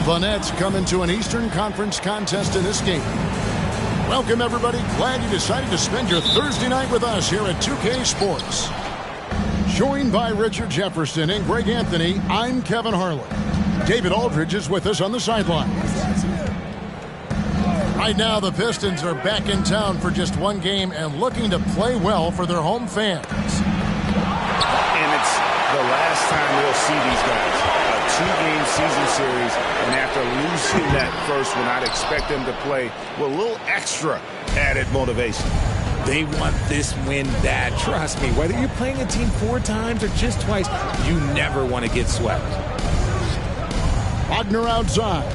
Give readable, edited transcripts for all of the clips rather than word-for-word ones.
The Nets come into an Eastern Conference contest in this game. Welcome, everybody. Glad you decided to spend your Thursday night with us here at 2K Sports. Joined by Richard Jefferson and Greg Anthony, I'm Kevin Harlan. David Aldridge is with us on the sidelines. Right now, the Pistons are back in town for just one game and looking to play well for their home fans. And it's the last time we'll see these guys. A two-game season series, and after losing that first one, I'd expect them to play with a little extra added motivation. They want this win bad. Trust me, whether you're playing a team 4 times or just twice, you never want to get swept. Wagner outside.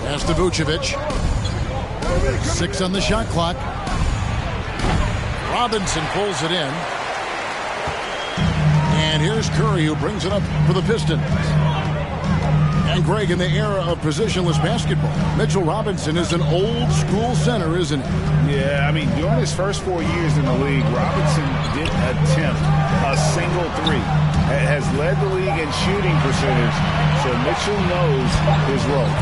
Pass to Vucevic. 6 on the shot clock. Robinson pulls it in. And here's Curry, who brings it up for the Pistons. And Greg, in the era of positionless basketball, Mitchell Robinson is an old-school center, isn't he? Yeah, I mean, during his first 4 years in the league, Robinson didn't attempt a single three. Has led the league in shooting percentage, so Mitchell knows his role.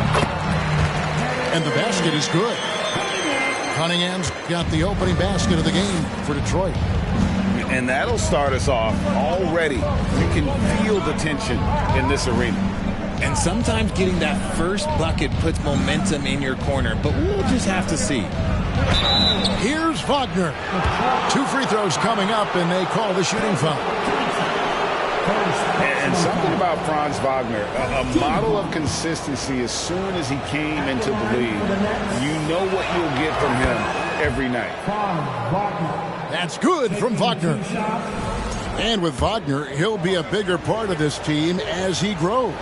And the basket is good. Cunningham's got the opening basket of the game for Detroit. And that'll start us off already. You can feel the tension in this arena. And sometimes getting that first bucket puts momentum in your corner, but we'll just have to see. Here's Wagner. 2 free throws coming up, and they call the shooting foul. And something about Franz Wagner, a model of consistency. As soon as he came into the league, you know what you'll get from him every night. That's good from Wagner. And with Wagner, he'll be a bigger part of this team as he grows.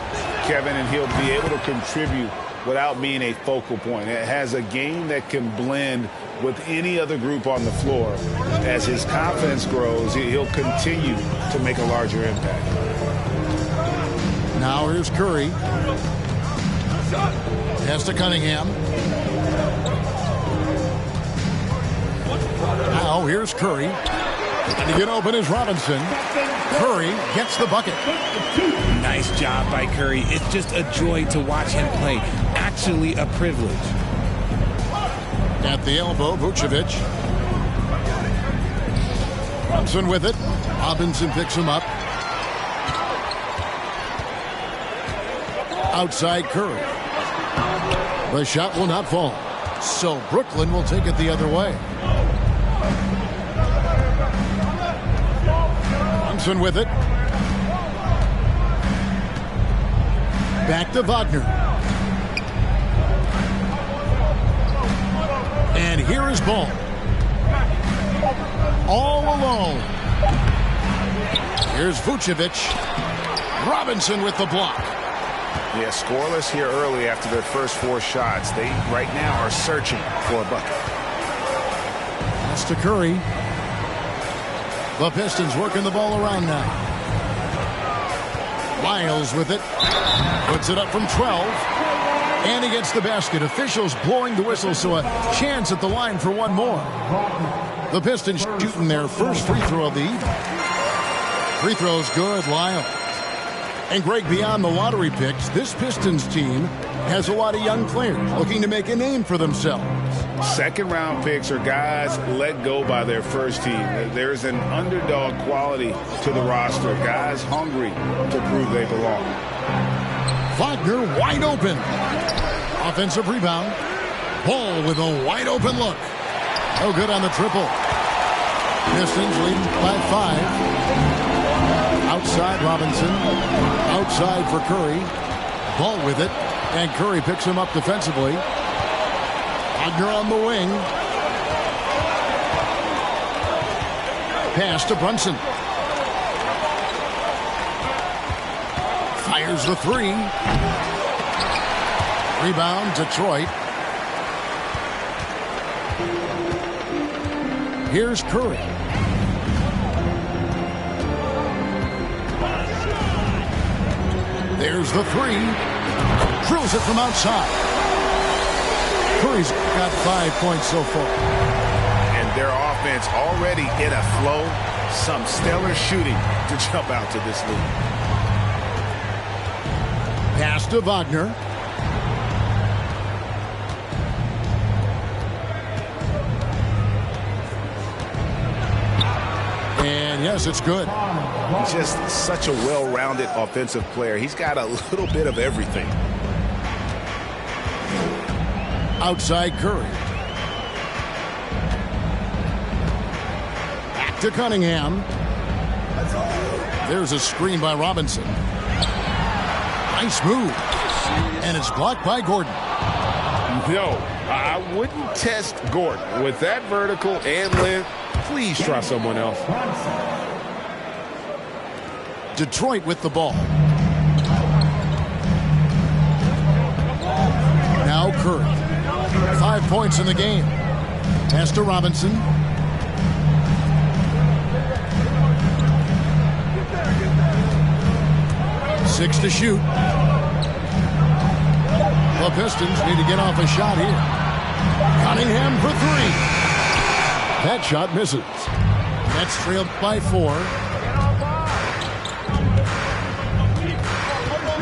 Kevin, and he'll be able to contribute without being a focal point. It has a game that can blend with any other group on the floor. As his confidence grows, he'll continue to make a larger impact. Now here's Curry. Pass to Cunningham. Now here's Curry. And to get open is Robinson. Curry gets the bucket. Nice job by Curry. It's just a joy to watch him play. Actually a privilege. At the elbow, Vucevic. Brunson with it. Robinson picks him up. Outside Curry. The shot will not fall. So Brooklyn will take it the other way. Brunson with it. Back to Wagner. And here is Ball. All alone. Here's Vucevic. Robinson with the block. Yeah, scoreless here early after their first 4 shots. They, right now, are searching for a bucket. That's to Curry. The Pistons working the ball around now. Miles with it. Puts it up from 12. And he gets the basket. Officials blowing the whistle, so a chance at the line for one more. The Pistons shooting their first free throw of the evening. Free throw's good, Lyle. And Greg, beyond the lottery picks, this Pistons team has a lot of young players looking to make a name for themselves. Second-round picks are guys let go by their first team. There's an underdog quality to the roster. Guys hungry to prove they belong. Wagner wide open. Offensive rebound. Ball with a wide open look. No good on the triple. Pistons leading by 5. Outside Robinson. Outside for Curry. Ball with it. And Curry picks him up defensively. Wagner on the wing. Pass to Brunson. Fires the 3. Rebound, Detroit. Here's Curry. There's the 3. Drills it from outside. Curry's got 5 points so far. And their offense already in a flow. Some stellar shooting to jump out to this lead. Pass to Wagner. And yes, it's good. Just such a well-rounded offensive player. He's got a little bit of everything. Outside Curry. Back to Cunningham. There's a screen by Robinson. Nice move. And it's blocked by Gordon. No, I wouldn't test Gordon. With that vertical and length, please try someone else. Detroit with the ball. Now Curry. 5 points in the game. Pass to Robinson. Six to shoot. The Pistons need to get off a shot here. Cunningham for three. That shot misses. Nets trailed by 4.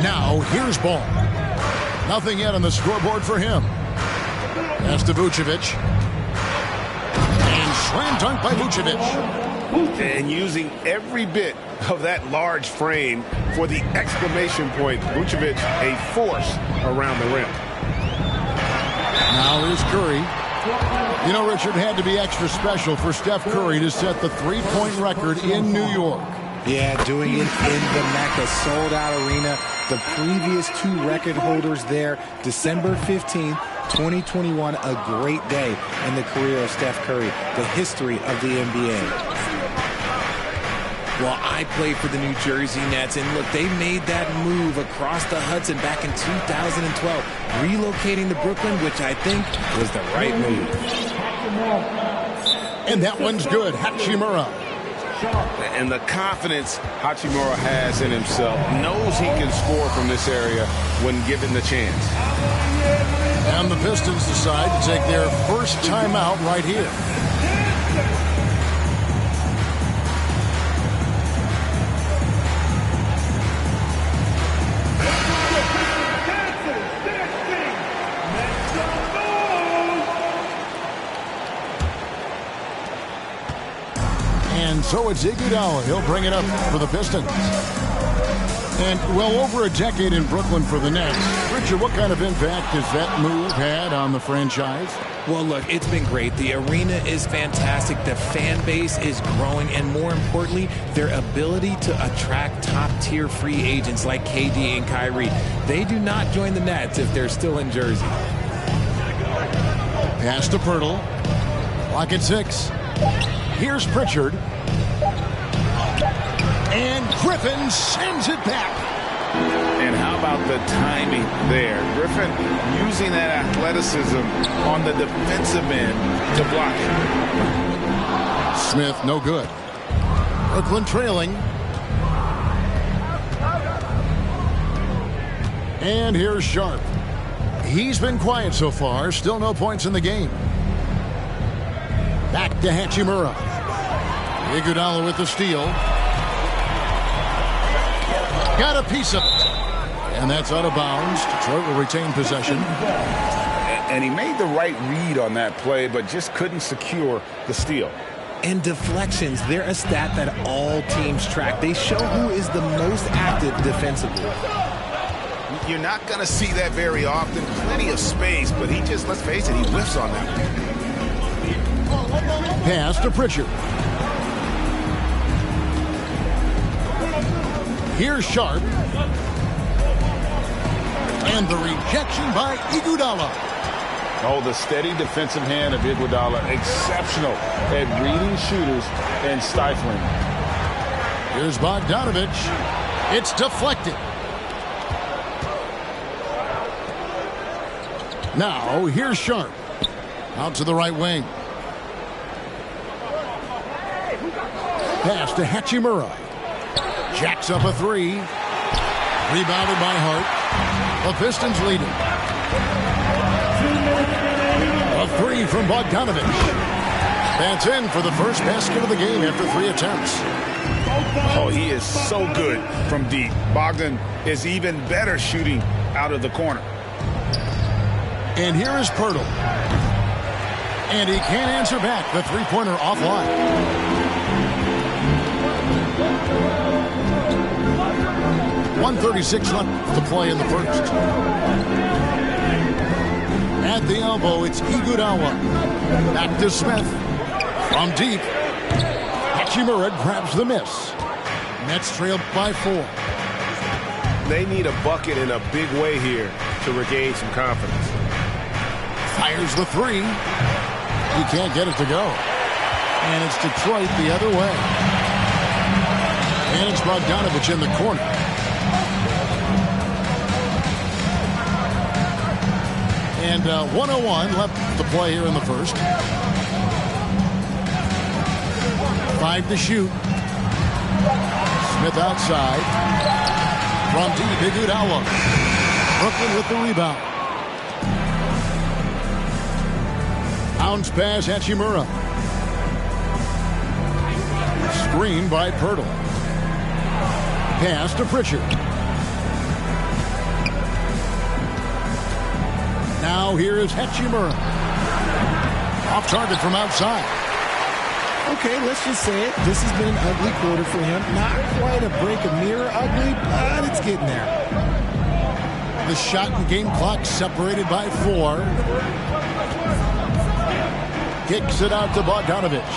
Now here's Ball. Nothing yet on the scoreboard for him. Pass to Vucevic. And slam dunk by Vucevic. And using every bit of that large frame for the exclamation point. Vucevic, a force around the rim. Now here's Curry. You know, Richard, had to be extra special for Steph Curry to set the three-point record in New York. Yeah, doing it in the Mecca, sold-out arena. The previous 2 record holders there, December 15th, 2021, a great day in the career of Steph Curry, the history of the NBA. Well, I played for the New Jersey Nets, and look, they made that move across the Hudson back in 2012, relocating to Brooklyn, which I think was the right move. And that one's good. Hachimura. And the confidence Hachimura has in himself, knows he can score from this area when given the chance. And the Pistons decide to take their first timeout right here. And so it's Iguodala. He'll bring it up for the Pistons. And well over a decade in Brooklyn for the Nets. Richard, what kind of impact has that move had on the franchise? Well, look, it's been great. The arena is fantastic. The fan base is growing. And more importantly, their ability to attract top-tier free agents like KD and Kyrie. They do not join the Nets if they're still in Jersey. Pass to Pirtle. Clock at 6. Here's Pritchard. And Griffin sends it back. And how about the timing there? Griffin using that athleticism on the defensive end to block it. Smith, no good. Brooklyn trailing. And here's Sharp. He's been quiet so far. Still no points in the game. Back to Hachimura. Iguodala with the steal. Got a piece of it. And that's out of bounds. Detroit will retain possession. And he made the right read on that play, but just couldn't secure the steal. And deflections, they're a stat that all teams track. They show who is the most active defensively. You're not going to see that very often. Plenty of space, but he just, let's face it, he whiffs on that one. Pass to Pritchard. Here's Sharp. And the rejection by Iguodala. Oh, the steady defensive hand of Iguodala. Exceptional at reading shooters and stifling. Here's Bogdanovich. It's deflected. Now, here's Sharp. Out to the right wing. Pass to Hachimura. Jacks up a 3. Rebounded by Hart. The Pistons lead it. A 3 from Bogdanovich. That's in for the first basket of the game after 3 attempts. Oh, he is so good from deep. Bogdan is even better shooting out of the corner. And here is Pirtle. And he can't answer back. The three-pointer offline. 1:36 left to play in the first. At the elbow, it's Iguodala. Back to Smith. From deep. Hachimura grabs the miss. Nets trailed by 4. They need a bucket in a big way here to regain some confidence. Fires the 3. He can't get it to go. And it's Detroit the other way. And it's Bogdanovich in the corner. And 1:01 left to play here in the first. 5 to shoot. Smith outside. From deep, Iguodala. Brooklyn with the rebound. Bounce pass, Hachimura. Screen by Pirtle. Pass to Pritchard. Now here is Hachimura. Off target from outside. Okay, let's just say it. This has been an ugly quarter for him. Not quite a break of mirror ugly, but it's getting there. The shot and game clock separated by 4. Kicks it out to Bogdanovich.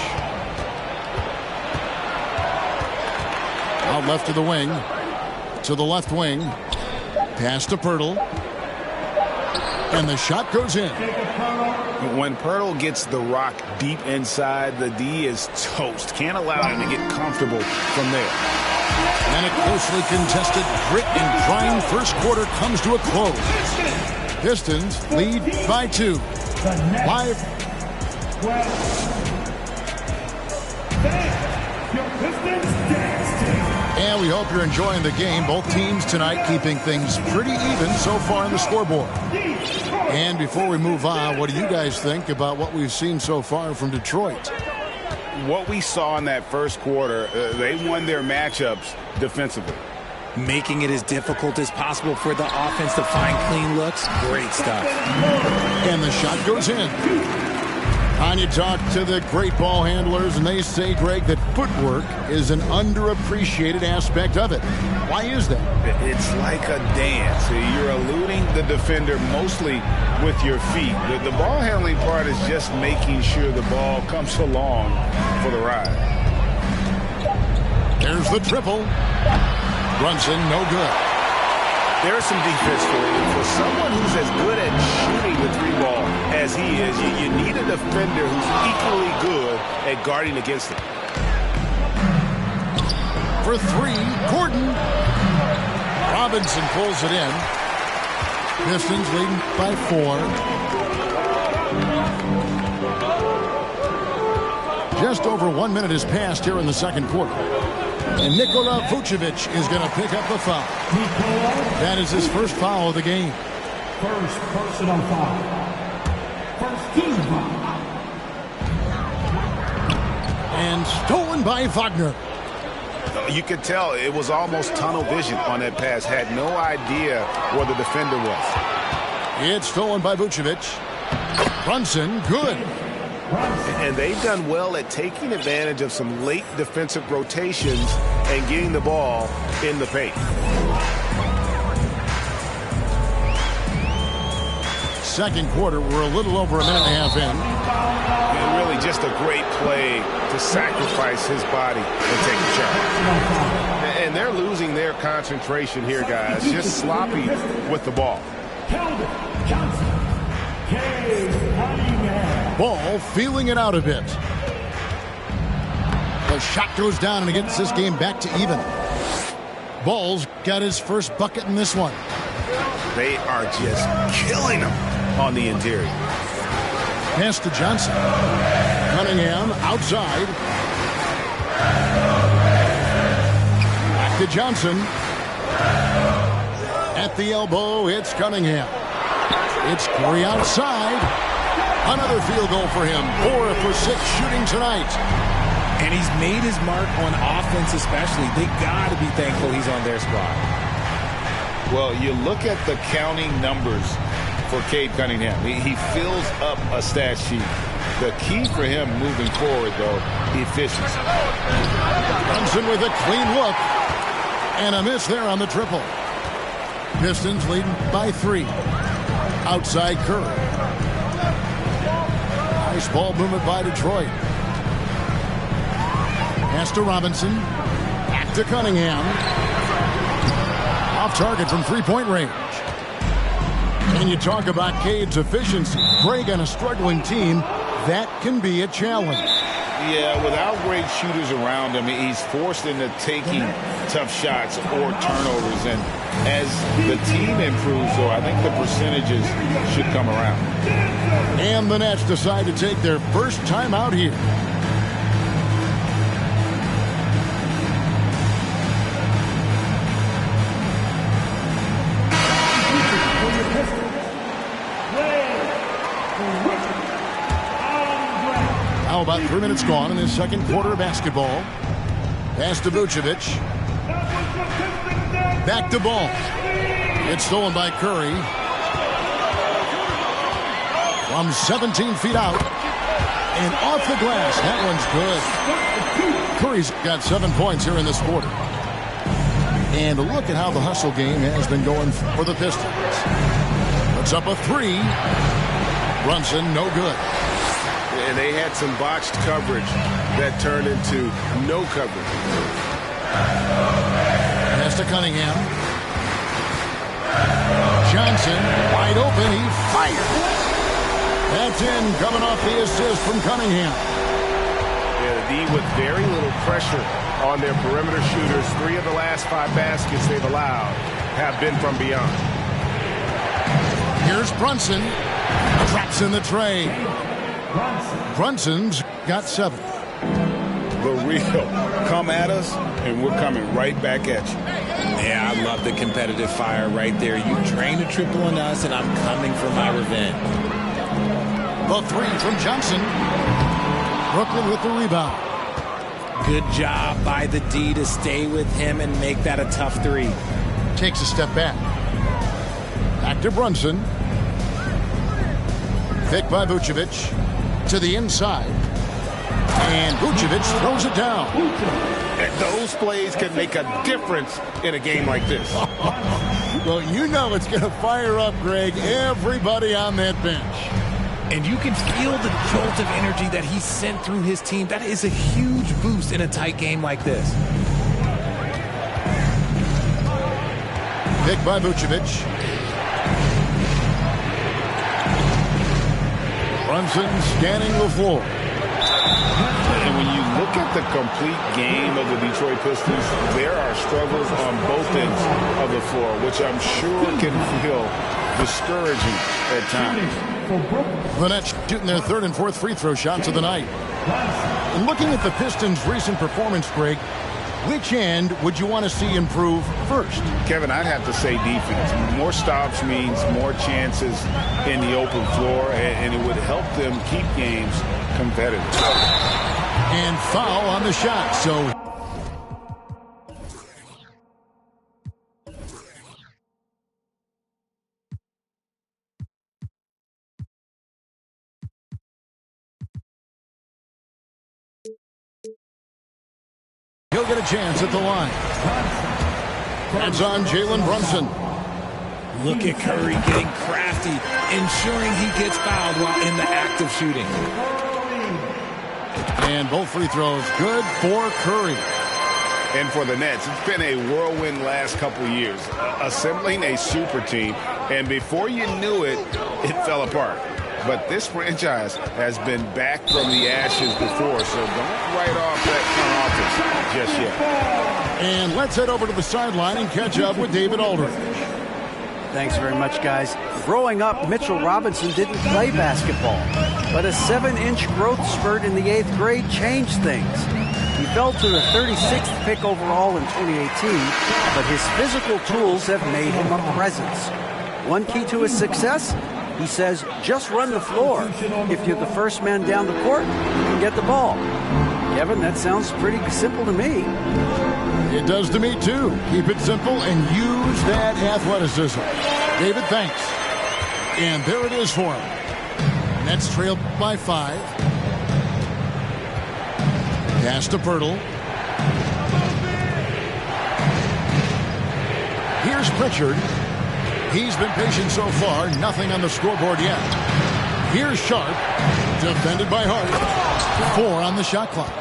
Out left to the wing. To the left wing. Pass to Pirtle. And the shot goes in. When Pirtle gets the rock deep inside, the D is toast. Can't allow him to get comfortable from there. And a closely contested, grit and grind first quarter comes to a close. Pistons lead by 2. Live. And we hope you're enjoying the game. Both teams tonight keeping things pretty even so far on the scoreboard. And before we move on, what do you guys think about what we've seen so far from Detroit? What we saw in that first quarter, they won their matchups defensively. Making it as difficult as possible for the offense to find clean looks. Great stuff. And the shot goes in. And you talk to the great ball handlers, and they say, Greg, that footwork is an underappreciated aspect of it. Why is that? It's like a dance. You're eluding the defender mostly with your feet. The ball handling part is just making sure the ball comes along for the ride. There's the triple. Brunson, no good. There's some defense for you. For someone who's as good at shooting the 3-ball as he is, you need a defender who's equally good at guarding against it. For 3, Gordon. Robinson pulls it in. Pistons leading by 4. Just over 1 minute has passed here in the second quarter. And Nikola Vucevic is going to pick up the foul. That is his first foul of the game. First personal foul. First team foul. And stolen by Wagner. You could tell it was almost tunnel vision on that pass. Had no idea where the defender was. It's stolen by Vucevic. Brunson, good. And they've done well at taking advantage of some late defensive rotations and getting the ball in the paint. Second quarter, we're a little over a minute and a half in. And really just a great play to sacrifice his body and take a shot. And they're losing their concentration here, guys. Just sloppy with the ball. Ball feeling it out a bit. The shot goes down and it gets this game back to even. Ball's got his first bucket in this one. They are just killing him on the interior. Pass to Johnson. Cunningham outside. Back to Johnson. At the elbow, it's Cunningham. It's Curry outside. Another field goal for him. 4 for 6 shooting tonight. And he's made his mark on offense especially. They got to be thankful he's on their squad. Well, you look at the counting numbers for Cade Cunningham. He fills up a stat sheet. The key for him moving forward, though, efficiency. Brunson with a clean look. And a miss there on the triple. Pistons leading by 3. Outside Curry. Nice ball movement by Detroit. Pass to Robinson. Back to Cunningham. Off target from three-point range. And you talk about Cade's efficiency. Greg on a struggling team, that can be a challenge. Yeah, without great shooters around him, he's forced into taking tough shots or turnovers. And as the team improves, though, I think the percentages should come around. And the Nets decide to take their first time out here. Now about 3 minutes gone in this second quarter of basketball. Pass to Vucevic. Back to ball. It's stolen by Curry. From 17 feet out. And off the glass. That one's good. Curry's got 7 points here in this quarter. And look at how the hustle game has been going for the Pistons. Puts up a 3. Brunson, no good. And they had some botched coverage that turned into no coverage. Pass to Cunningham. Johnson, wide open, he fired. That's in, coming off the assist from Cunningham. Yeah, the D with very little pressure on their perimeter shooters. 3 of the last 5 baskets they've allowed have been from beyond. Here's Brunson. Drops in the tray. Brunson's got 7. The real come at us, and we're coming right back at you. Yeah, I love the competitive fire right there. You drained a triple on us, and I'm coming for my revenge. The 3 from Johnson. Brooklyn with the rebound. Good job by the D to stay with him and make that a tough 3. Takes a step back. Back to Brunson. Picked by Vucevic. To the inside. And Vucevic throws it down. And those plays can make a difference in a game like this. Well, you know it's going to fire up, Greg, everybody on that bench. And you can feel the jolt of energy that he sent through his team. That is a huge boost in a tight game like this. Picked by Vucevic. Brunson scanning the floor. And when you look at the complete game of the Detroit Pistons, there are struggles on both ends of the floor, which I'm sure can feel discouraging at times. The Nets shooting their 3rd and 4th free throw shots of the night. And looking at the Pistons' recent performance, Greg, which end would you want to see improve first? Kevin, I'd have to say defense. More stops means more chances in the open floor, and it would help them keep games competitive. And foul on the shot, so... He'll get a chance at the line. That's on Jalen Brunson. Look at Curry getting crafty, ensuring he gets fouled while in the act of shooting. And both free throws good for Curry. And for the Nets, it's been a whirlwind last couple years, assembling a super team, and before you knew it, it fell apart. But this franchise has been back from the ashes before, so don't write off that front office just yet. And let's head over to the sideline and catch up with David Aldridge. Thanks very much, guys. Growing up, Mitchell Robinson didn't play basketball, but a 7-inch growth spurt in the 8th grade changed things. He fell to the 36th pick overall in 2018, but his physical tools have made him a presence. One key to his success? He says, just run the floor. If you're the first man down the court, you can get the ball. Kevin, that sounds pretty simple to me. It does to me, too. Keep it simple and use that athleticism. David, thanks. And there it is for him. Nets trailed by 5. Pass to Pirtle. Here's Pritchard. He's been patient so far. Nothing on the scoreboard yet. Here's Sharp. Defended by Hart. 4 on the shot clock.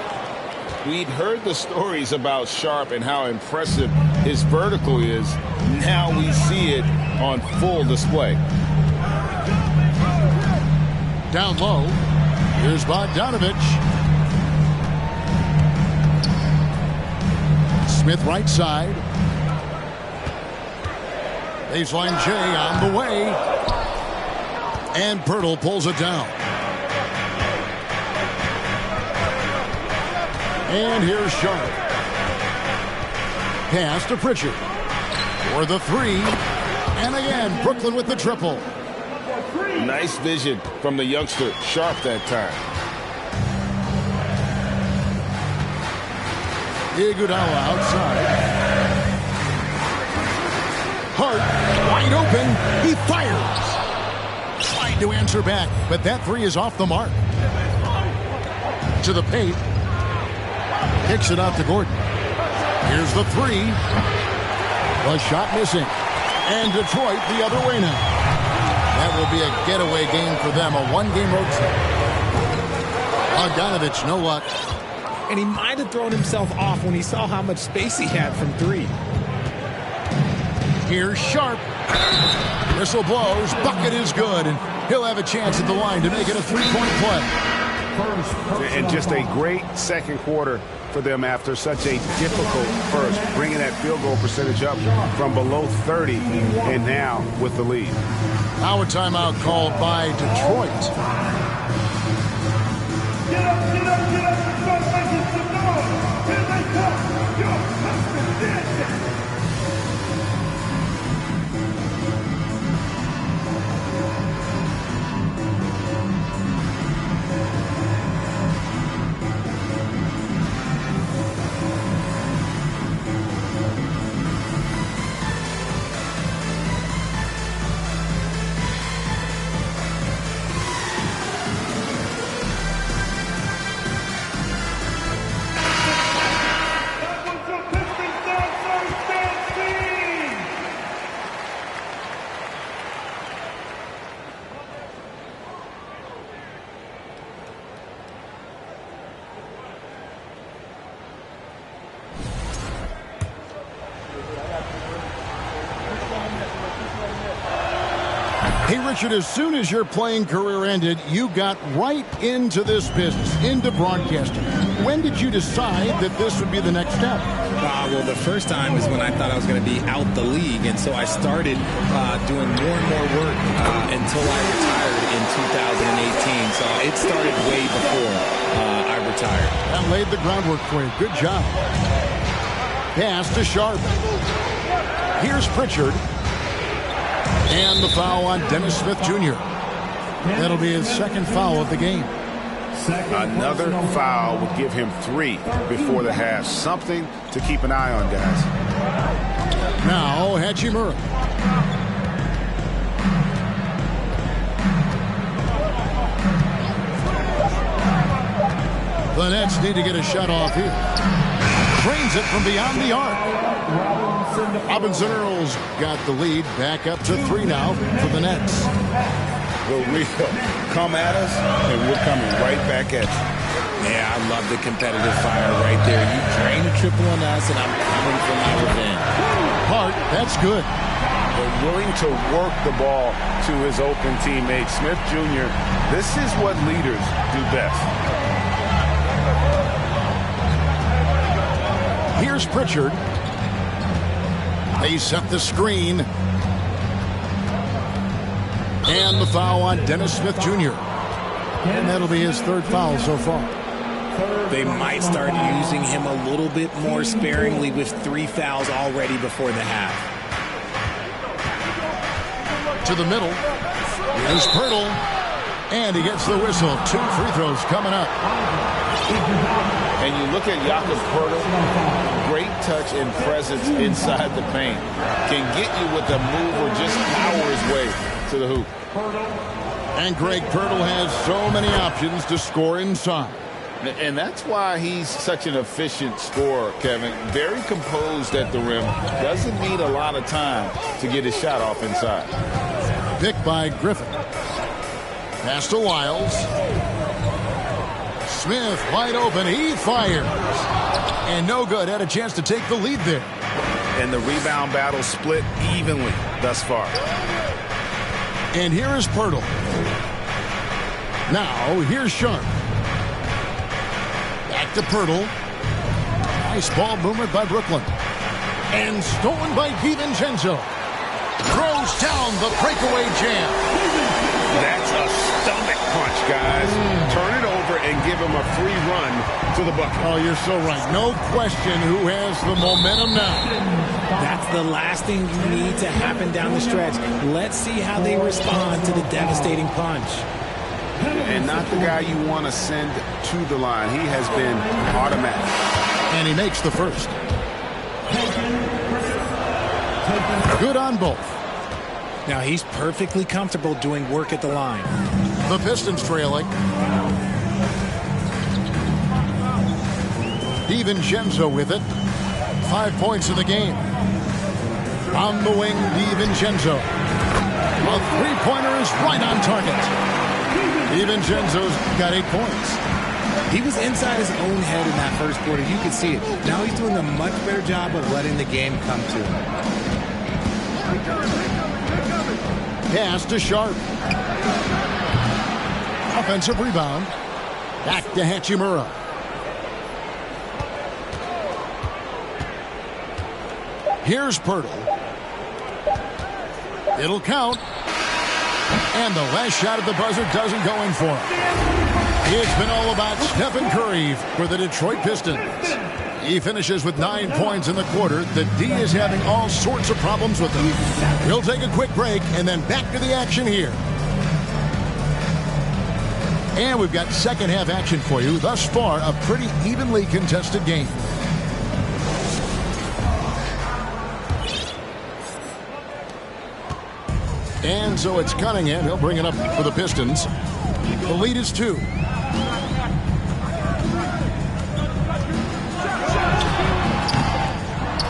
We'd heard the stories about Sharp and how impressive his vertical is. Now we see it on full display. Down low. Here's Bogdanovich. Smith right side. Baseline J on the way. And Pirtle pulls it down. And here's Sharp. Pass to Pritchard. For the 3. And again, Brooklyn with the triple. Nice vision from the youngster, Sharp, that time. Iguodala outside. Hart, wide open. He fires. Trying to answer back, but that 3 is off the mark. To the paint. Kicks it out to Gordon. Here's the 3. The shot missing. And Detroit the other way now. That will be a getaway game for them, a 1-game road trip. Bogdanovich, no luck. And he might have thrown himself off when he saw how much space he had from 3. Here's Sharp. Whistle blows. Bucket is good. And he'll have a chance at the line to make it a 3-point play. And just a great second quarter for them after such a difficult first, bringing that field goal percentage up from below 30 and now with the lead. Now a timeout called by Detroit. Get up, get up, get up, and start making some noise. Here they come. Your husband dancing. Hey, Richard, as soon as your playing career ended, you got right into this business, into broadcasting. When did you decide that this would be the next step? Well, the first time is when I thought I was going to be out the league, and so I started doing more and more work until I retired in 2018. So it started way before I retired. That laid the groundwork for you. Good job. Pass to Sharp. Here's Pritchard. And the foul on Dennis Smith Jr. That'll be his second foul of the game. Another foul would give him 3 before the half. Something to keep an eye on, guys. Now, Hachimura. The Nets need to get a shot off here. Drains it from beyond the arc. Robinson Earls got the lead. Back up to 3 now for the Nets. Will Rico come at us, and we're coming right back at you. Yeah, I love the competitive fire right there. You drain a triple on us, and I'm coming for my revenge. Hart, that's good. But willing to work the ball to his open teammate, Smith Jr. This is what leaders do best. Here's Pritchard. They set the screen. And the foul on Dennis Smith Jr. And that'll be his 3rd foul so far. They might start using him a little bit more sparingly with 3 fouls already before the half. To the middle. Here's Pirtle. And he gets the whistle. 2 free throws coming up. And you look at Jakob Pirtle, great touch and presence inside the paint. Can get you with a move or just power his way to the hoop. And Greg Pirtle has so many options to score inside. And that's why he's such an efficient scorer, Kevin. Very composed at the rim. Doesn't need a lot of time to get his shot off inside. Picked by Griffin. Pass to Wiles. Smith wide open. He fires. And no good. Had a chance to take the lead there. And the rebound battle split evenly thus far. And here is Pirtle. Now, here's Sharp. Back to Pirtle. Nice ball movement by Brooklyn. And stolen by DiVincenzo. Throws down the breakaway jam. That's a stomach punch, guys. Turn it over and give him a free run to the bucket. Oh, you're so right. No question who has the momentum now. That's the last thing you need to happen down the stretch. Let's see how they respond to the devastating punch. And not the guy you want to send to the line. He has been automatic. And he makes the first. Good on both. Now he's perfectly comfortable doing work at the line. The Pistons trailing. DiVincenzo with it. 5 points in the game. On the wing, DiVincenzo. A three-pointer is right on target. DiVincenzo's got 8 points. He was inside his own head in that first quarter. You could see it. Now he's doing a much better job of letting the game come to him. Pass to Sharp. Offensive rebound. Back to Hachimura. Here's Pirtle. It'll count. And the last shot at the buzzer doesn't go in for him. It's been all about Stephen Curry for the Detroit Pistons. He finishes with 9 points in the quarter. The D is having all sorts of problems with him. He'll take a quick break and then back to the action here. And we've got second half action for you. Thus far, a pretty evenly contested game. And so it's Cunningham. He'll bring it up for the Pistons. The lead is 2.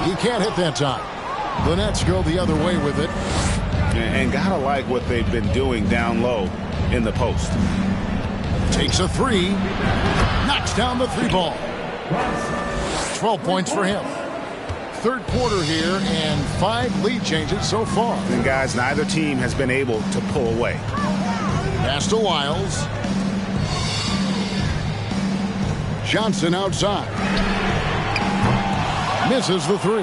He can't hit that time. The Nets go the other way with it. And gotta like what they've been doing down low in the post. Takes a 3. Knocks down the 3 ball. 12 points for him. Third quarter here and 5 lead changes so far. And guys, neither team has been able to pull away. Pass to Wiles. Johnson outside. Misses the 3.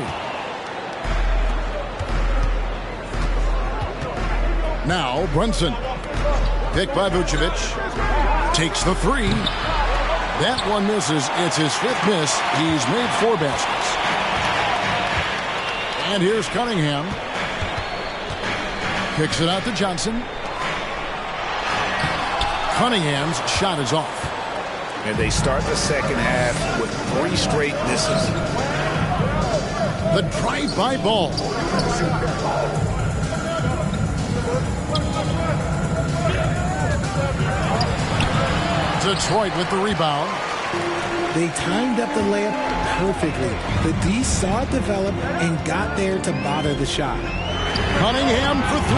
Now Brunson. Picked by Vucevic. Takes the 3. That one misses. It's his 5th miss. He's made 4 baskets. And here's Cunningham. Kicks it out to Johnson. Cunningham's shot is off. And they start the second half with 3 straight misses. The drive-by ball. Detroit with the rebound. They timed up the layup perfectly. The D saw it develop and got there to bother the shot. Cunningham for 3.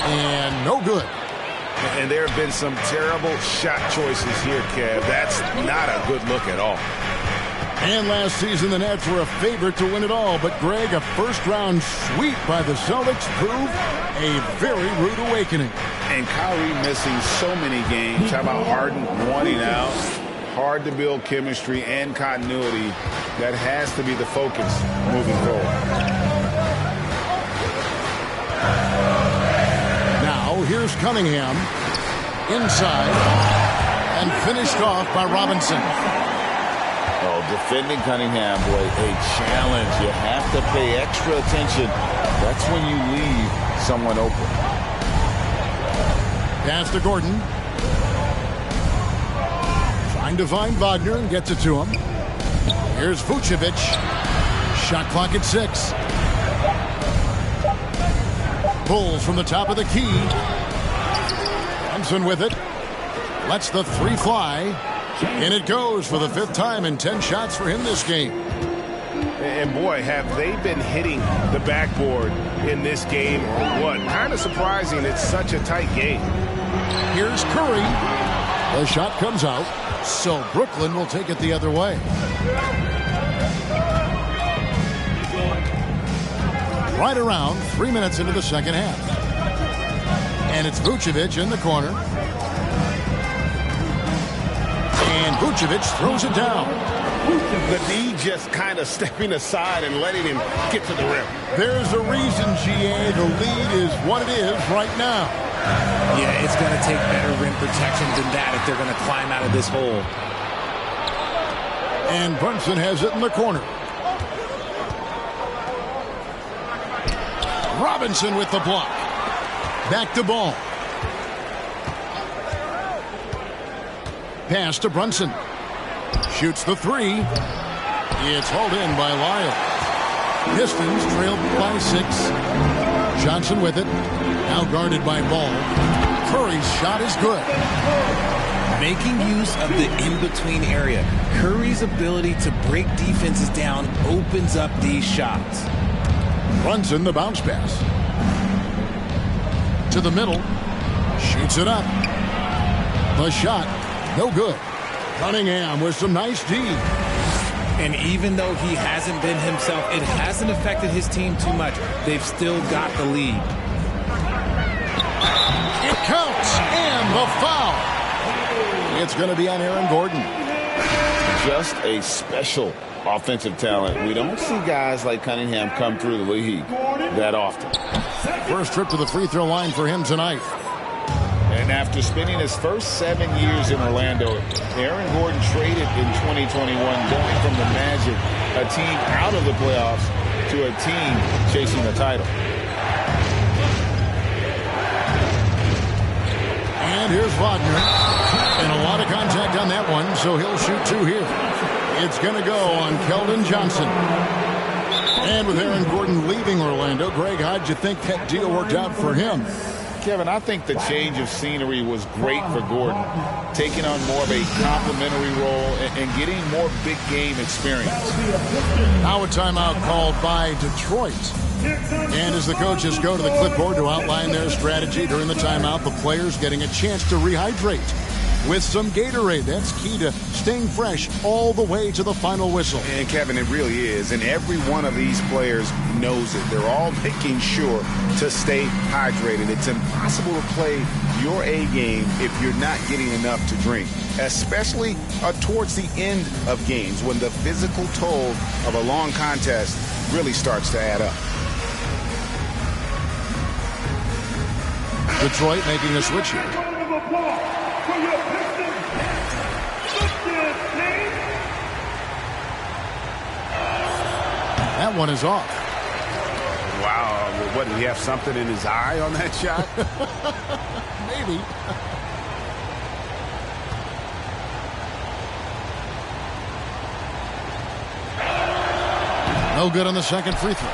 And no good. And there have been some terrible shot choices here, Kev. That's not a good look at all. And last season, the Nets were a favorite to win it all. But, Greg, a first-round sweep by the Celtics proved a very rude awakening. And Kyrie missing so many games. How about Harden wanting out? Hard to build chemistry and continuity. That has to be the focus moving forward. Now, here's Cunningham. Inside. And finished off by Robinson. Oh, defending Cunningham, boy, a challenge. You have to pay extra attention. That's when you leave someone open. Pass to Gordon. Trying to find Wagner and gets it to him. Here's Vucevic. Shot clock at 6. Pulls from the top of the key. Thompson with it. Lets the 3 fly. And it goes for the 5th time and 10 shots for him this game. And boy, have they been hitting the backboard in this game or what? Kind of surprising it's such a tight game. Here's Curry. The shot comes out, so Brooklyn will take it the other way. Right around 3 minutes into the second half. And it's Vucevic in the corner. And Vucevic throws it down. The D just kind of stepping aside and letting him get to the rim. There's a reason, GA, the lead is what it is right now. Yeah, it's going to take better rim protection than that if they're going to climb out of this hole. And Brunson has it in the corner. Robinson with the block. Back to Ball. Pass to Brunson. Shoots the 3. It's hauled in by Lyle. Pistons trailed by 6. Johnson with it. Now guarded by Ball. Curry's shot is good. Making use of the in-between area. Curry's ability to break defenses down opens up these shots. Brunson the bounce pass. To the middle. Shoots it up. The shot, no good. Cunningham with some nice D. And even though he hasn't been himself, it hasn't affected his team too much. They've still got the lead. It counts, and the foul. It's going to be on Aaron Gordon. Just a special offensive talent. We don't see guys like Cunningham come through the league that often. First trip to the free throw line for him tonight. And after spending his first 7 years in Orlando, Aaron Gordon traded in 2021, going from the Magic, a team out of the playoffs, to a team chasing the title. And here's Wagner. And a lot of contact on that one, so he'll shoot 2 here. It's going to go on Keldon Johnson. And with Aaron Gordon leaving Orlando, Greg, how'd you think that deal worked out for him? Kevin, I think the change of scenery was great for Gordon, taking on more of a complimentary role and getting more big game experience. Now a timeout called by Detroit. And as the coaches go to the clipboard to outline their strategy during the timeout, the players getting a chance to rehydrate with some Gatorade. That's key to staying fresh all the way to the final whistle. And Kevin, it really is. And every one of these players knows it. They're all making sure to stay hydrated. It's impossible to play your A game if you're not getting enough to drink, especially towards the end of games when the physical toll of a long contest really starts to add up. Detroit making a switch here. That one is off. Wow. What, did he have something in his eye on that shot? Maybe. No good on the second free throw.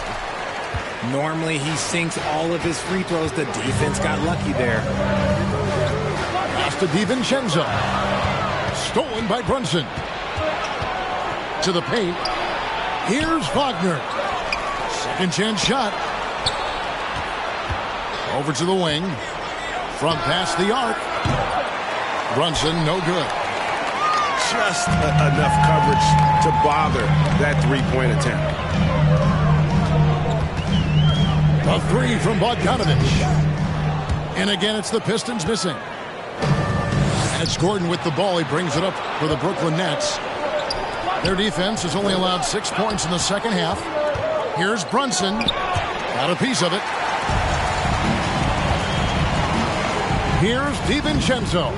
Normally he sinks all of his free throws. The defense got lucky there. Pass to DiVincenzo. Stolen by Brunson. To the paint. Here's Wagner. Second chance shot. Over to the wing. From past the arc. Brunson, no good. Just enough coverage to bother that three-point attempt. A 3 from Bogdanovich. And again, it's the Pistons missing. And it's Gordon with the ball. He brings it up for the Brooklyn Nets. Their defense has only allowed 6 points in the second half. Here's Brunson. Got a piece of it. Here's DiVincenzo.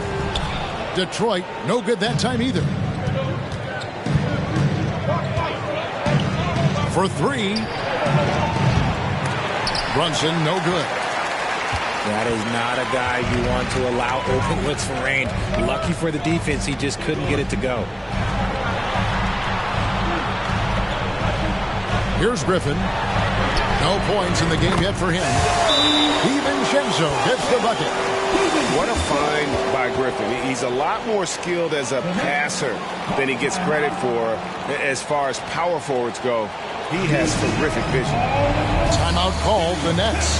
Detroit, no good that time either. For 3. Brunson, no good. That is not a guy you want to allow open looks for range. Lucky for the defense, he just couldn't get it to go. Here's Griffin. No points in the game yet for him. DiVincenzo gets the bucket. What a find by Griffin. He's a lot more skilled as a passer than he gets credit for as far as power forwards go. He has terrific vision. Timeout called the Nets.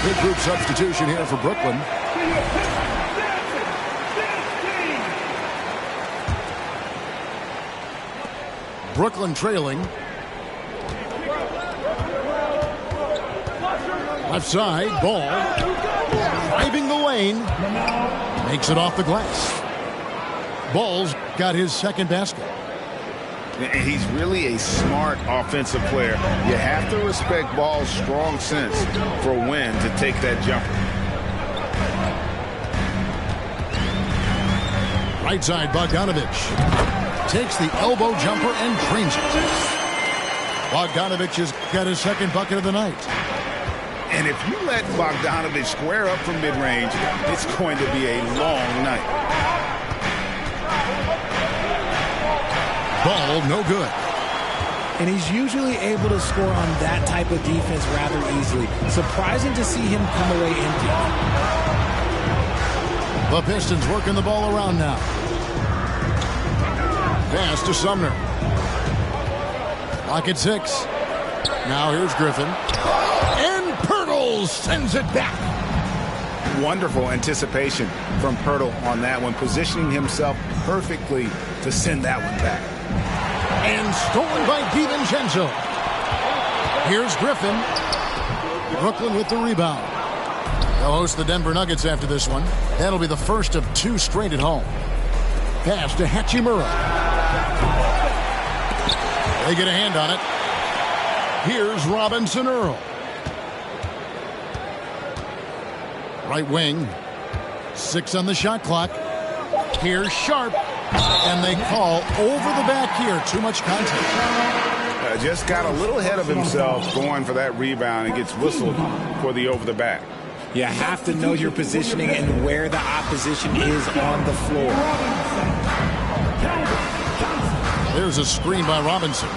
Big group substitution here for Brooklyn. Brooklyn trailing. Left side, Ball. Driving the lane. Makes it off the glass. Ball's got his second basket. And he's really a smart offensive player. You have to respect Ball's strong sense for when to take that jumper. Right side, Bogdanovich takes the elbow jumper and drains it. Bogdanovich has got his second bucket of the night. And if you let Bogdanovich square up from mid-range, it's going to be a long night. Ball, no good. And he's usually able to score on that type of defense rather easily. Surprising to see him come away empty. The Pistons working the ball around now. Pass to Sumner. Lock at 6. Now here's Griffin. And Pirtle sends it back. Wonderful anticipation from Pirtle on that one, positioning himself perfectly to send that one back. And stolen by DiVincenzo. Here's Griffin. Brooklyn with the rebound. They'll host the Denver Nuggets after this one. That'll be the first of 2 straight at home. Pass to Hachimura. They get a hand on it. Here's Robinson Earl. Right wing. 6 on the shot clock. Here's Sharp. And they call over the back here. Too much contact. Just got a little ahead of himself going for that rebound and gets whistled for the over the back. You have to know your positioning and where the opposition is on the floor. There's a screen by Robinson.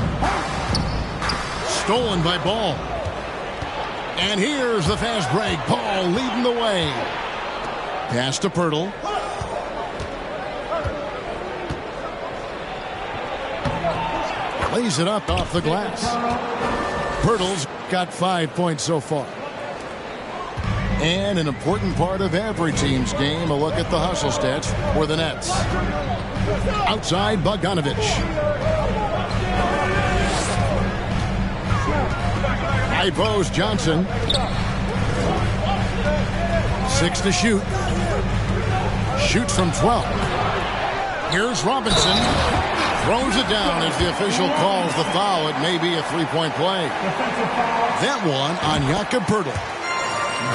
Stolen by Ball. And here's the fast break. Ball leading the way. Pass to Pirtle. Lays it up off the glass. Pirtle's got 5 points so far. And an important part of every team's game, a look at the hustle stats for the Nets. Outside, Bogdanovich. High post, Johnson. 6 to shoot. Shoots from 12. Here's Robinson. Throws it down as the official calls the foul. It may be a 3-point play. That one on Jakob Pirtle.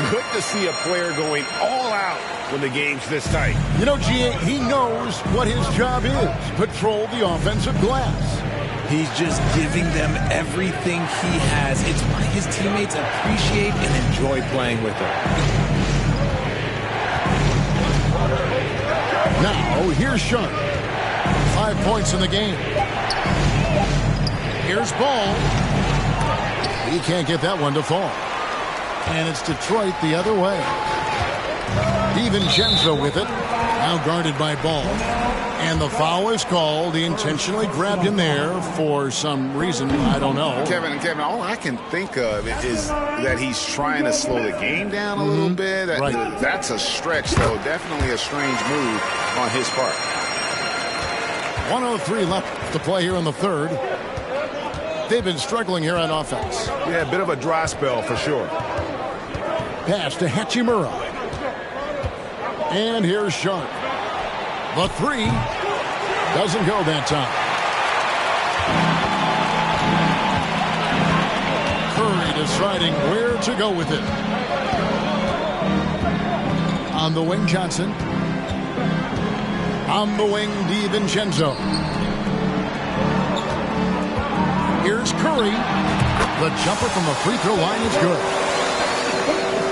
Good to see a player going all out when the game's this tight. You know, G.A., he knows what his job is. Patrol the offensive glass. He's just giving them everything he has. It's why his teammates appreciate and enjoy playing with him. Now, here's Sharp. 5 points in the game. Here's Ball. He can't get that one to fall. And it's Detroit the other way. DiVincenzo with it. Now guarded by Ball. And the foul is called. He intentionally grabbed him there for some reason. I don't know. Kevin, all I can think of is that he's trying to slow the game down a little bit. That's a stretch, though. Definitely a strange move on his part. 1:03 left to play here in the third. They've been struggling here on offense. Yeah, a bit of a dry spell for sure. Pass to Hachimura. And here's Sharp. The 3 doesn't go that time. Curry deciding where to go with it. On the wing, Johnson. On the wing, DiVincenzo. Here's Curry. The jumper from the free throw line is good.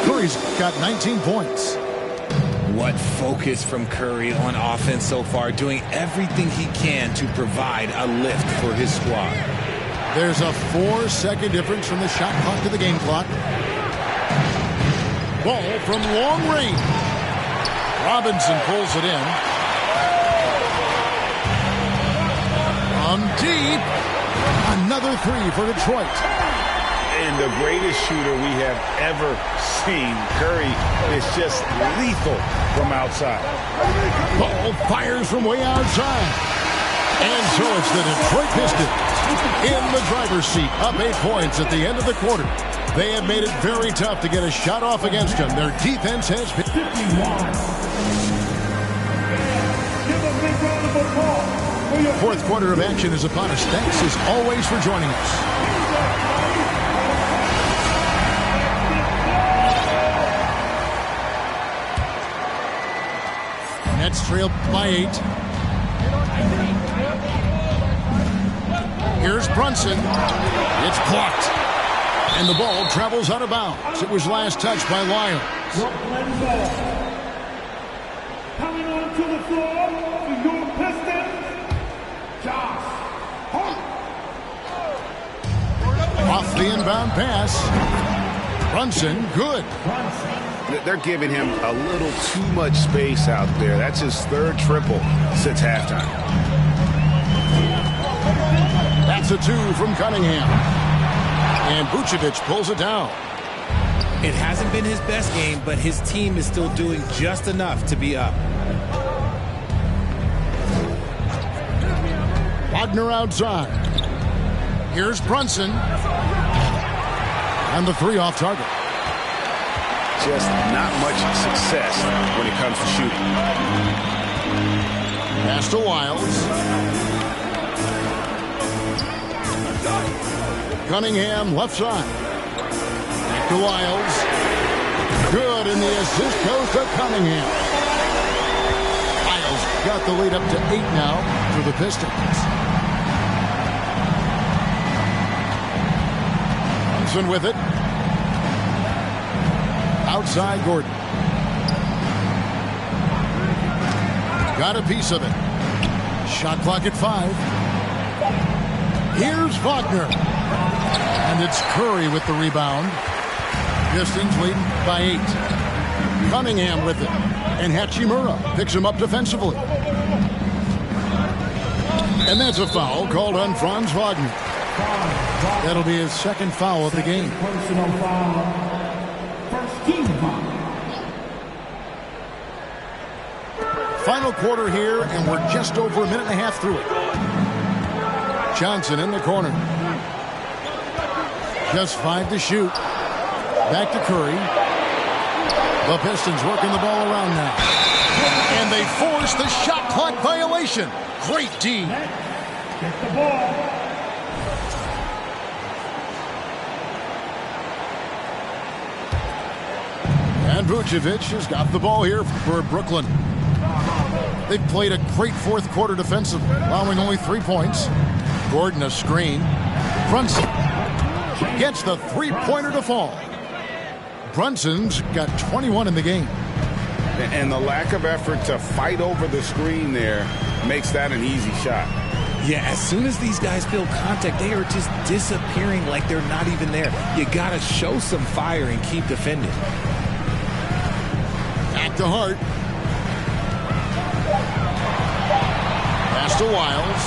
Curry's got 19 points. What focus from Curry on offense so far, doing everything he can to provide a lift for his squad. There's a 4-second difference from the shot clock to the game clock. Ball from long range. Robinson pulls it in. From deep. Another three for Detroit. And the greatest shooter we have ever seen. Curry is just lethal from outside. Ball fires from way outside. And so it's the Detroit Pistons in the driver's seat, up 8 points at the end of the quarter. They have made it very tough to get a shot off against them. Their defense has been... Fourth quarter of action is upon us. Thanks as always for joining us. Nets trail by 8. Here's Brunson. It's blocked. And the ball travels out of bounds. It was last touched by Lyons. Coming onto the floor for your Pistons, Josh Hart. Off the inbound pass. Brunson, good. They're giving him a little too much space out there. That's his third triple since halftime. That's a 2 from Cunningham. And Vucevic pulls it down. It hasn't been his best game, but his team is still doing just enough to be up. Wagner outside. Here's Brunson. And the 3 off target. Just not much success when it comes to shooting. Pass to Wiles. Cunningham left side. Back to Wiles. Good, and the assist goes to Cunningham. Wiles got the lead up to 8 now for the Pistons. Brunson with it. Outside Gordon. Got a piece of it. Shot clock at 5. Here's Wagner. And it's Curry with the rebound. Pistons leading by 8. Cunningham with it. And Hachimura picks him up defensively. And that's a foul called on Franz Wagner. That'll be his second foul of the game. Personal foul. First team foul. Final quarter here, and we're just over a minute and a half through it. Johnson in the corner. Just 5 to shoot. Back to Curry. The Pistons working the ball around now. And they force the shot clock violation. Great D. Get the ball. And Vucevic has got the ball here for Brooklyn. They've played a great fourth quarter defensively, allowing only 3 points. Gordon a screen. Brunson gets the three-pointer to fall. Brunson's got 21 in the game. And the lack of effort to fight over the screen there makes that an easy shot. Yeah, as soon as these guys feel contact, they are just disappearing like they're not even there. You got to show some fire and keep defending. Back to Hart. Pass to Wiles.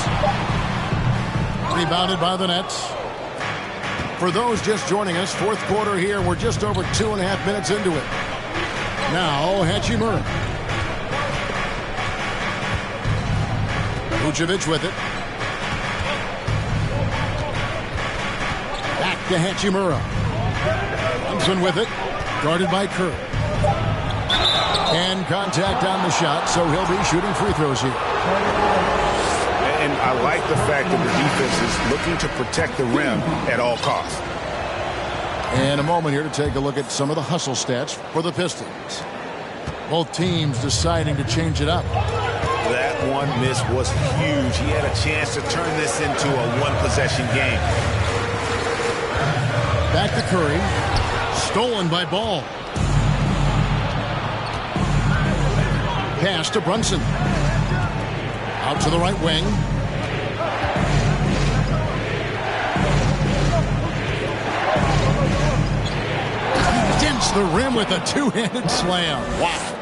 Rebounded by the Nets. For those just joining us, fourth quarter here. We're just over 2.5 minutes into it. Now, Hachimura. Vucevic with it. Back to Hachimura. Brunson with it. Guarded by Curry. And contact on the shot, so he'll be shooting free throws here. And I like the fact that the defense is looking to protect the rim at all costs. And a moment here to take a look at some of the hustle stats for the Pistons. Both teams deciding to change it up. That one miss was huge. He had a chance to turn this into a one-possession game. Back to Curry. Stolen by Ball. Pass to Brunson. Out to the right wing. Dents the rim with a two-handed slam. Wow.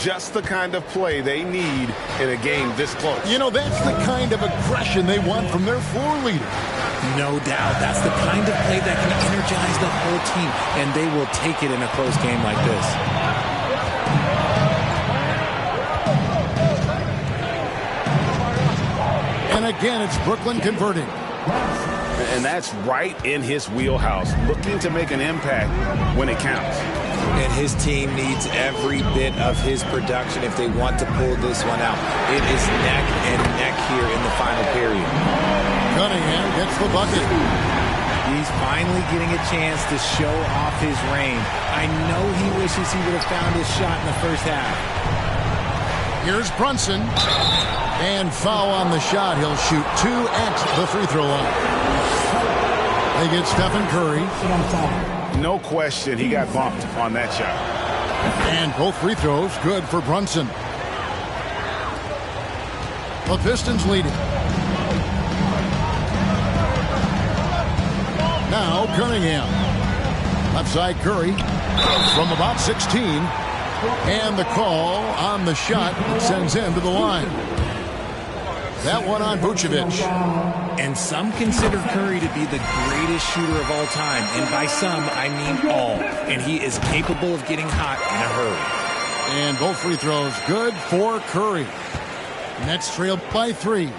Just the kind of play they need in a game this close. You know, that's the kind of aggression they want from their floor leader. No doubt. That's the kind of play that can energize the whole team, and they will take it in a close game like this. And again, it's Brooklyn converting. And that's right in his wheelhouse, looking to make an impact when it counts. And his team needs every bit of his production if they want to pull this one out. It is neck and neck here in the final period. Cunningham gets the bucket. He's finally getting a chance to show off his range. I know he wishes he would have found his shot in the first half. Here's Brunson. And foul on the shot. He'll shoot 2 at the free throw line. They get Stephen Curry. No question he got bumped on that shot. And both free throws good for Brunson. The Pistons leading. Now Cunningham. Left side Curry from about 16. And the call on the shot sends him to the line. That one on Vucevic. And some consider Curry to be the greatest shooter of all time. And by some, I mean all. And he is capable of getting hot in a hurry. And both free throws good for Curry. Nets trailed by 3.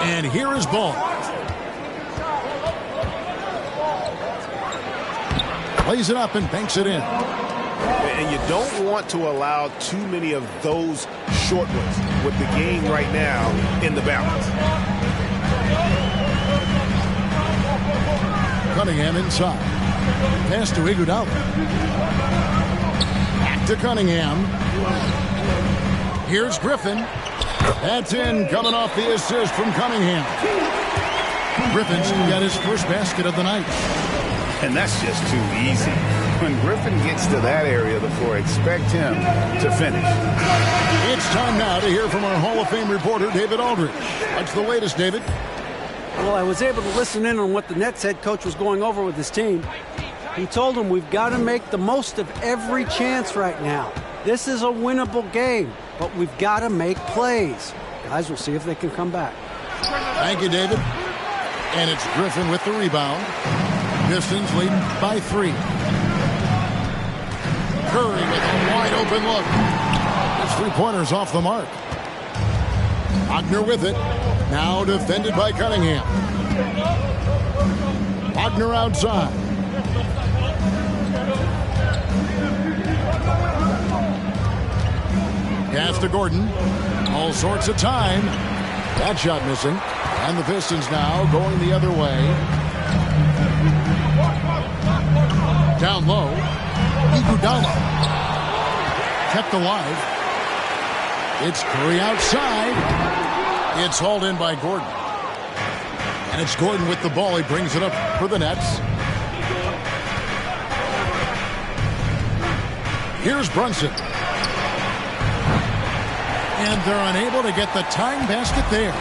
And here is Ball. Plays it up and banks it in. And you don't want to allow too many of those short ones with the game right now in the balance. Cunningham inside. Pass to Iguodala. Back to Cunningham. Here's Griffin. That's in, coming off the assist from Cunningham. Griffin's got his first basket of the night. And that's just too easy. When Griffin gets to that area of the floor, expect him to finish. It's time now to hear from our Hall of Fame reporter, David Aldridge. What's the latest, David? Well, I was able to listen in on what the Nets head coach was going over with his team. He told them we've got to make the most of every chance right now. This is a winnable game, but we've got to make plays. Guys, we'll see if they can come back. Thank you, David. And it's Griffin with the rebound. Pistons leading by 3. Curry with a wide open look. His three-pointer's off the mark. Wagner with it. Now defended by Cunningham. Wagner outside. Pass to Gordon. All sorts of time. That shot missing. And the Pistons now going the other way. Down low. Iguodala. Kept alive. It's Curry outside. It's hauled in by Gordon. And it's Gordon with the ball. He brings it up for the Nets. Here's Brunson. And they're unable to get the tying basket there.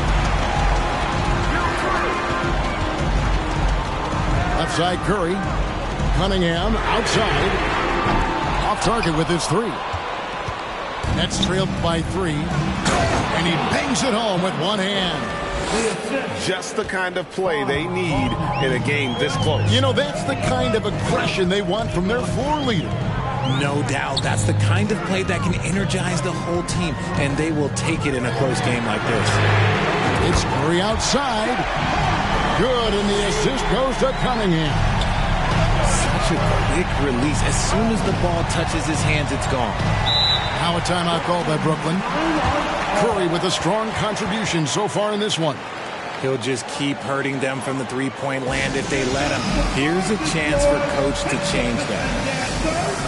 Left side Curry. Cunningham outside. Off target with his 3. Nets trailed by 3. And he bangs it home with one hand. Just the kind of play they need in a game this close. You know, that's the kind of aggression they want from their floor leader. No doubt. That's the kind of play that can energize the whole team, and they will take it in a close game like this. It's Curry outside. Good, and the assist goes to Cunningham. Such a quick release. As soon as the ball touches his hands, it's gone. Now a timeout called by Brooklyn. Curry with a strong contribution so far in this one. He'll just keep hurting them from the three-point land if they let him. Here's a chance for Coach to change that.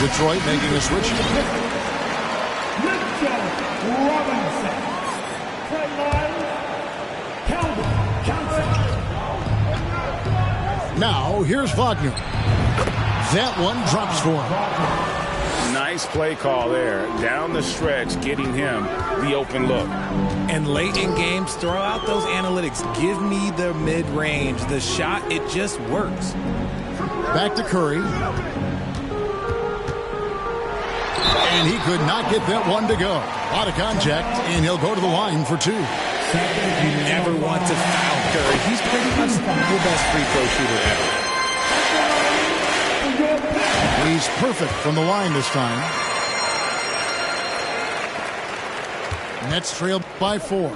Detroit making a switch. Now, here's Wagner. That one drops for him. Nice play call there. Down the stretch, getting him the open look. And late in games, throw out those analytics. Give me the mid-range. The shot, it just works. Back to Curry. And he could not get that one to go. Out of contact, and he'll go to the line for two. You never want to foul Curry. He's pretty much the best free throw shooter ever. He's perfect from the line this time. Nets trailed by 4.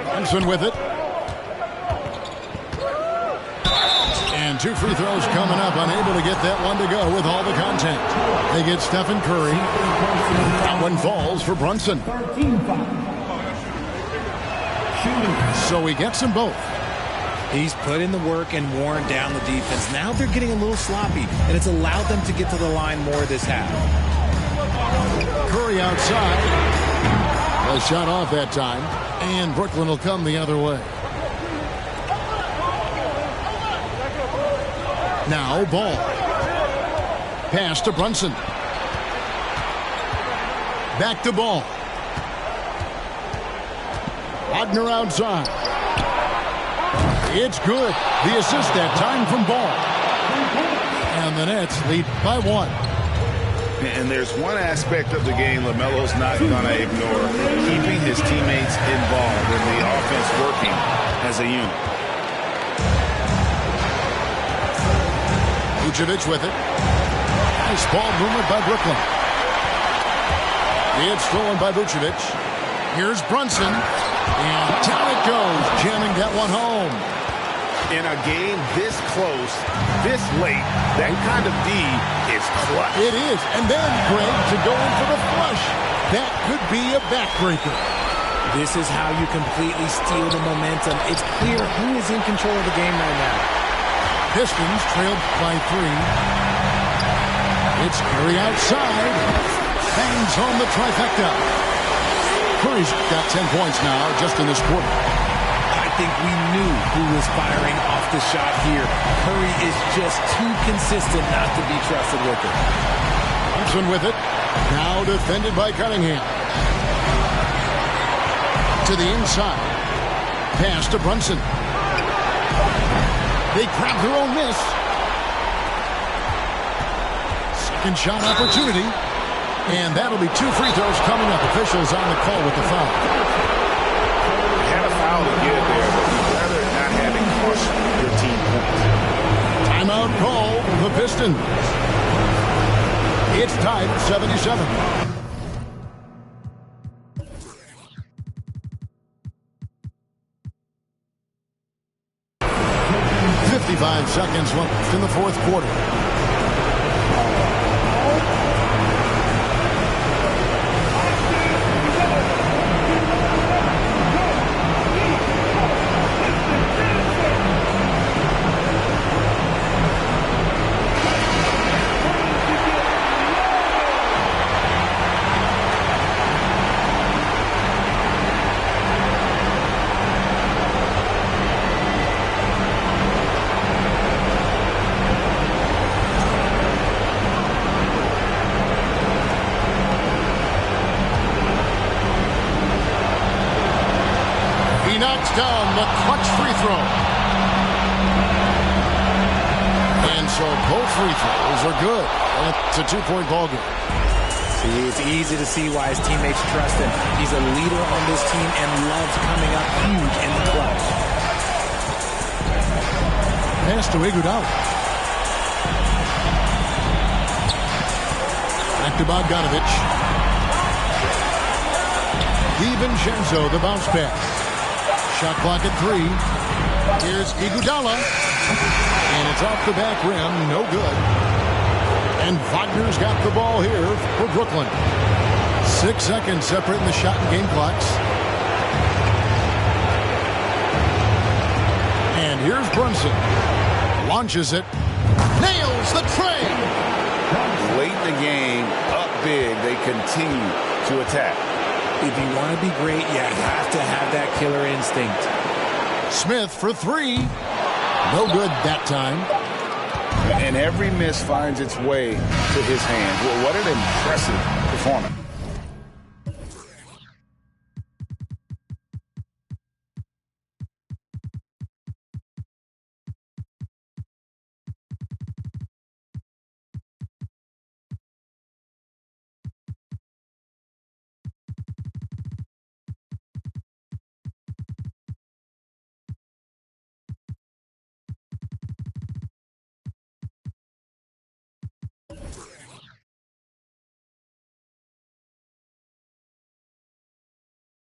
Thompson with it. And 2 free throws coming up. Unable to get that one to go with all the contact. They get Stephen Curry. That one falls for Brunson. So he gets them both. He's put in the work and worn down the defense. Now they're getting a little sloppy, and it's allowed them to get to the line more this half. Curry outside. A shot off that time. And Brooklyn will come the other way. Now Ball. Pass to Brunson. Back to Ball. Wagner outside. It's good. The assist that time from Ball. And the Nets lead by 1. And there's one aspect of the game LaMelo's not going to ignore. Keeping his teammates involved in the offense working as a unit. Vucevic with it. Nice ball movement by Brooklyn. It's stolen by Vucevic. Here's Brunson. And down it goes. Jamming that one home. In a game this close, this late, that kind of D is clutch. It is. And then Greg to go in for the flush. That could be a backbreaker. This is how you completely steal the momentum. It's clear who is in control of the game right now. Pistons trailed by 3. It's Curry outside. Bangs home the trifecta. Curry's got 10 points now just in this quarter. I think we knew who was firing off the shot here. Curry is just too consistent not to be trusted with it. Thompson with it. Now defended by Cunningham. To the inside. Pass to Brunson. They grab their own miss. Second shot opportunity. And that'll be 2 free throws coming up. Officials on the call with the foul. Had a foul to get there, but you'd rather not have it cost your team points. Timeout call, the Pistons. It's tied at 77. 55 seconds left in the fourth quarter. Down the clutch free throw. And so both free throws are good. It's a 2-point ball game. See, it's easy to see why his teammates trust him. He's a leader on this team and loves coming up huge in the clutch. Pass to Iguodala. Back to Bogdanovic. DiVincenzo, the bounce pass. Shot clock at 3. Here's Iguodala. And it's off the back rim. No good. And Wagner's got the ball here for Brooklyn. 6 seconds separating the shot and game clocks. And here's Brunson. Launches it. Nails the tray. Late in the game, up big, they continue to attack. If you want to be great, you have to have that killer instinct. Smith for three. No good that time. And every miss finds its way to his hands. Well, what an impressive performance.